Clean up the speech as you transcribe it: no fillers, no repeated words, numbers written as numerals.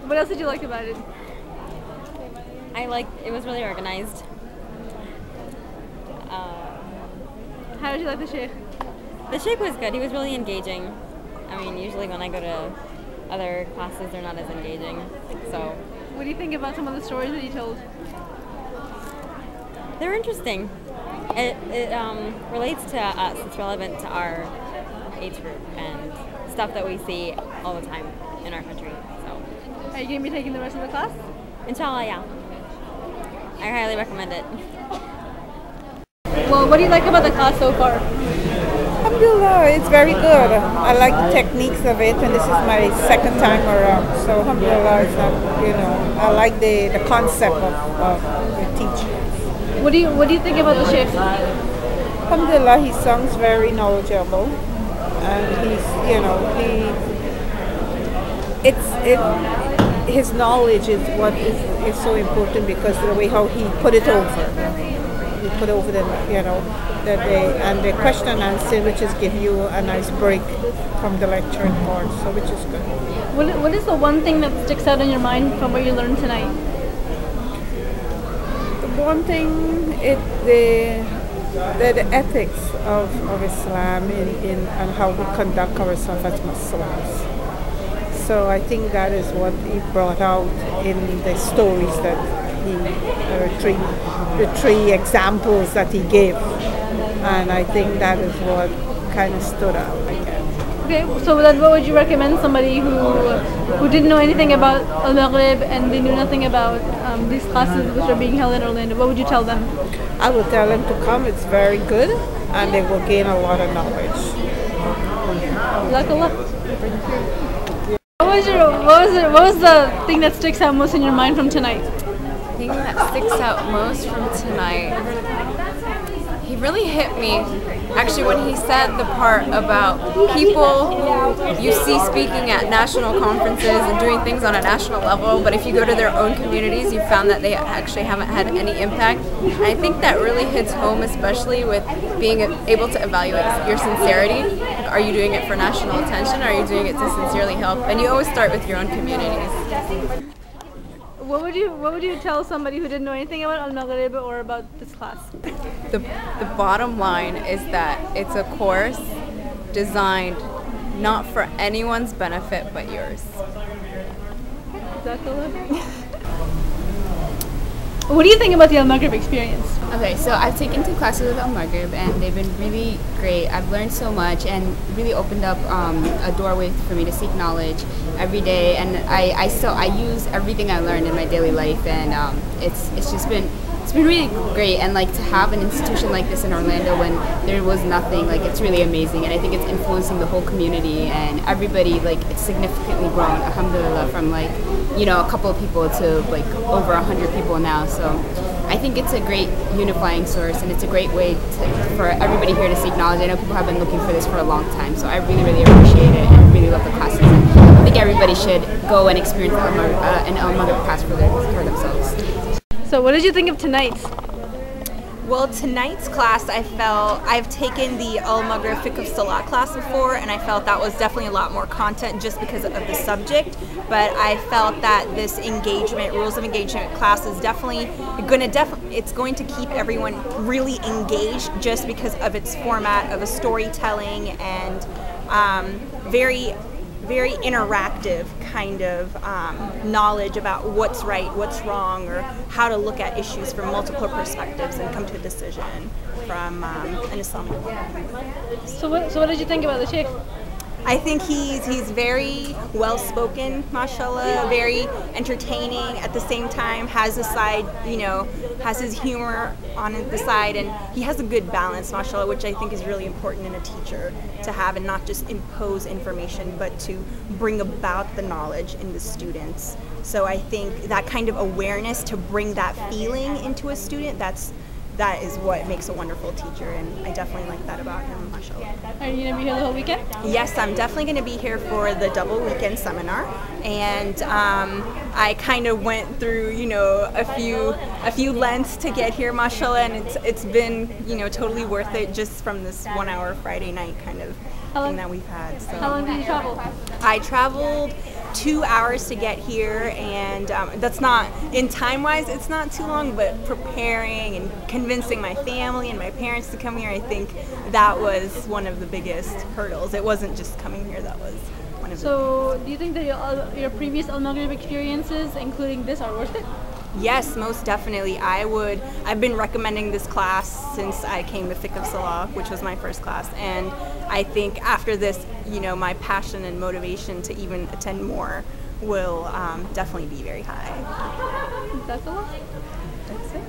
What else did you like about it? It was really organized. How did you like the Shaykh? The Shaykh was good. He was really engaging. I mean, usually when I go to other classes, they're not as engaging. So, What do you think about some of the stories that he told? they're interesting. It relates to us. It's relevant to our age group and stuff that we see all the time in our country. So, Are you going to be taking the rest of the class? inshallah, yeah. I highly recommend it. Well, what do you like about the class so far? Alhamdulillah, it's very good. I like the techniques of it, and this is my second time around. So Alhamdulillah, it's not, I like the concept of the teaching. What do you think about the Shaykh? Alhamdulillah, he sounds very knowledgeable, and his knowledge is what is so important, because the way how he put it over. He put over the question and answer, which is give you a nice break from the lecturing part, so which is good. What is the one thing that sticks out in your mind from what you learned tonight? The one thing, the ethics of Islam and how we conduct ourselves as Muslims. So I think that is what he brought out in the stories that the three examples that he gave, and I think that is what kind of stood out, I guess. Okay, so then what would you recommend somebody who didn't know anything about Al-Maghrib and they knew nothing about these classes which are being held in Orlando? What would you tell them? I would tell them to come. It's very good, and they will gain a lot of knowledge. Jazakallah. What was the thing that sticks out most in your mind from tonight? The thing that sticks out most from tonight, he really hit me actually when he said the part about people you see speaking at national conferences and doing things on a national level, but if you go to their own communities, you found that they actually haven't had any impact. And I think that really hits home, especially with being able to evaluate your sincerity. Like, are you doing it for national attention, or are you doing it to sincerely help? And you always start with your own communities. What would you tell somebody who didn't know anything about Al-Maghrib or about this class? The bottom line is that it's a course designed not for anyone's benefit but yours. What do you think about the Al-Maghrib experience? Okay, so I've taken 2 classes with Al-Maghrib and they've been really great. I've learned so much and really opened up a doorway for me to seek knowledge every day, and I use everything I learned in my daily life, and it's been really great. And like to have an institution like this in Orlando when there was nothing, like it's really amazing, and I think it's influencing the whole community and everybody. Like it's significantly grown, alhamdulillah, from like a couple of people to like over 100 people now. So I think it's a great unifying source, and it's a great way for everybody here to seek knowledge. I know people have been looking for this for a long time, so I really appreciate it and really love the classes. And I think everybody should go and experience an Al-Maghrib class for themselves. So what did you think of tonight? Well, tonight's class, I've taken the Al-Maghrib Fiqh of Salat class before, and I felt that was definitely a lot more content just because of the subject, but I felt that this rules of engagement class is definitely going to keep everyone really engaged just because of its format of a storytelling and very interactive kind of knowledge about what's right, what's wrong, or how to look at issues from multiple perspectives and come to a decision from an Islamic point of view. So what did you think about the Shaykh? I think he's very well spoken, mashallah, very entertaining. At the same time, has a side, has his humor on the side, and he has a good balance, mashallah, which I think is really important in a teacher to have, and not just impose information, but to bring about the knowledge in the students. So I think that kind of awareness to bring that feeling into a student, that is what makes a wonderful teacher, and I definitely like that about him, mashallah. Are you going to be here the whole weekend? Yes, I'm definitely going to be here for the double weekend seminar, and I kind of went through, a few lengths to get here, mashallah, and it's been, totally worth it just from this 1 hour Friday night kind of thing that we've had. So. How long did you travel? I traveled 2 hours to get here, and that's not, in time-wise, it's not too long, but preparing and convincing my family and my parents to come here, I think that was one of the biggest hurdles. It wasn't just coming here, that was one of So, do you think that your previous Al-Maghrib experiences, including this, are worth it? Yes, most definitely. I've been recommending this class since I came to Fiqh of Salah, which was my first class, and I think after this, you know, my passion and motivation to even attend more will definitely be very high. That's all. That's it.